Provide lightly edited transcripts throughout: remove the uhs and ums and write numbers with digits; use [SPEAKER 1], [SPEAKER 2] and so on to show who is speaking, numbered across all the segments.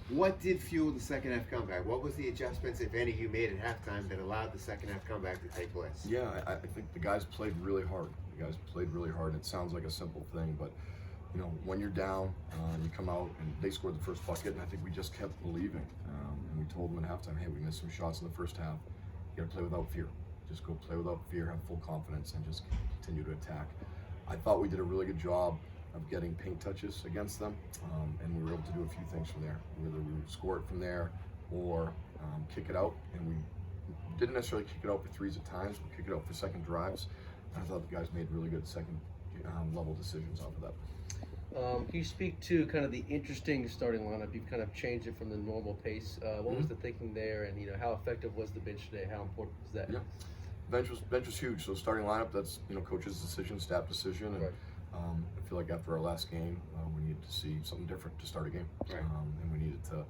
[SPEAKER 1] What did fuel the second half comeback? What was the adjustments, if any, you made at halftime that allowed the second half comeback to take place?
[SPEAKER 2] Yeah, I think the guys played really hard. The guys played really hard. It sounds like a simple thing, but when you're down, you come out and they scored the first bucket, and I think we just kept believing. And we told them at halftime, hey, we missed some shots in the first half. You got to play without fear. Just go play without fear, have full confidence, and just continue to attack. I thought we did a really good job of getting paint touches against them, and we were able to do a few things from there. Whether we would score it from there or kick it out, and we didn't necessarily kick it out for threes at times, but kick it out for second drives. And I thought the guys made really good second level decisions off of that.
[SPEAKER 3] Can you speak to kind of the interesting starting lineup? You've kind of changed it from the normal pace. What was the thinking there, and how effective was the bench today? How important was that?
[SPEAKER 2] Yeah, bench was huge. So starting lineup, that's coach's decision, staff decision, and
[SPEAKER 3] Right.
[SPEAKER 2] I feel like after our last game, we needed to see something different to start a game,
[SPEAKER 1] Right.
[SPEAKER 2] and we needed to.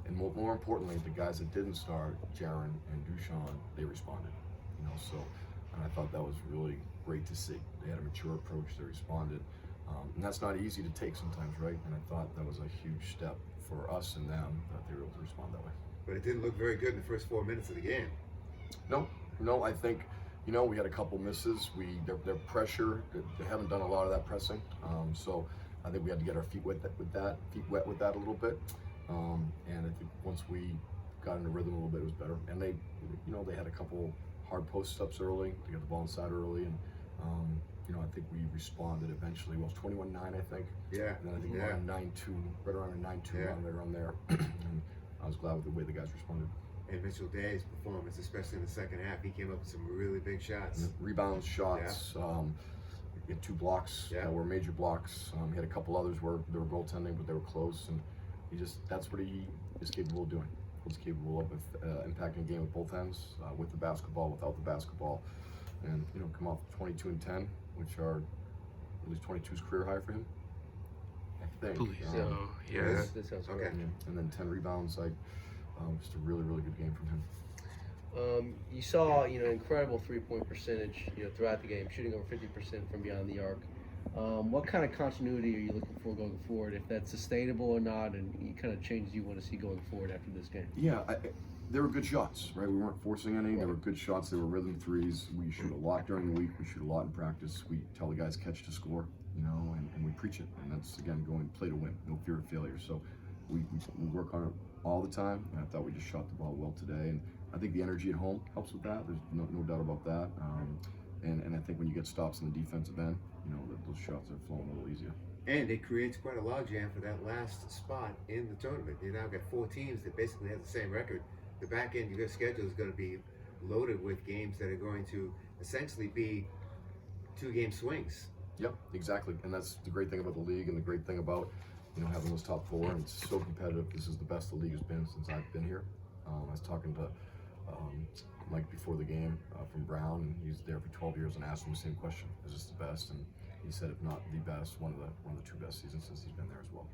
[SPEAKER 2] And more importantly, the guys that didn't start, Jaron and Dushan, they responded. So and I thought that was really great to see. They had a mature approach. They responded. And that's not easy to take sometimes, right? And I thought that was a huge step for us and them that they were able to respond that way.
[SPEAKER 1] But it didn't look very good in the first 4 minutes of the game.
[SPEAKER 2] No, I think, we had a couple misses. Their pressure, they haven't done a lot of that pressing. So I think we had to get our feet wet with that a little bit. And I think once we got into rhythm a little bit, it was better. And they had a couple hard post-ups early. They got the ball inside early, and I think we responded eventually. Well, it was 21-9, I think.
[SPEAKER 1] Yeah.
[SPEAKER 2] And then I think we were on 9-2, right around a 9-2
[SPEAKER 1] Yeah.
[SPEAKER 2] right around there. And I was glad with the way the guys responded.
[SPEAKER 1] And Mitchell Day's performance, especially in the second half, he came up with some really big shots.
[SPEAKER 2] Rebounds, shots. He had 2 blocks that were major blocks. He had a couple others where they were goaltending, but they were close. And that's what he is capable of doing. He's capable of impacting a game with both ends, with the basketball, without the basketball. And, come off 22 and 10, which are at least 22's career high for him, I think.
[SPEAKER 4] Believe so. Yeah.
[SPEAKER 3] That sounds
[SPEAKER 1] Okay.
[SPEAKER 3] great.
[SPEAKER 2] And then 10 rebounds, just a really, really good game from him.
[SPEAKER 3] You saw, incredible three-point percentage, throughout the game, shooting over 50% from beyond the arc. What kind of continuity are you looking for going forward? If that's sustainable or not, and any kind of changes you want to see going forward after this game?
[SPEAKER 2] Yeah, they were good shots, right? We weren't forcing any. They were good shots. They were rhythm threes. We shoot a lot during the week. We shoot a lot in practice. We tell the guys catch to score, and we preach it. And that's, again, going play to win, no fear of failure. So we work on it all the time, and I thought we just shot the ball well today. And I think the energy at home helps with that. There's no doubt about that. And I think when you get stops in the defensive end, that those shots are flowing a little easier.
[SPEAKER 1] And it creates quite a logjam for that last spot in the tournament. You now got 4 teams that basically have the same record. The back end of your schedule is going to be loaded with games that are going to essentially be 2-game swings.
[SPEAKER 2] Yep, exactly. And that's the great thing about the league, and the great thing about having those top 4. And it's so competitive. This is the best the league has been since I've been here. I was talking to Mike before the game from Brown, and he's there for 12 years, and asked him the same question: is this the best? And he said, if not the best, one of the 2 best seasons since he's been there as well.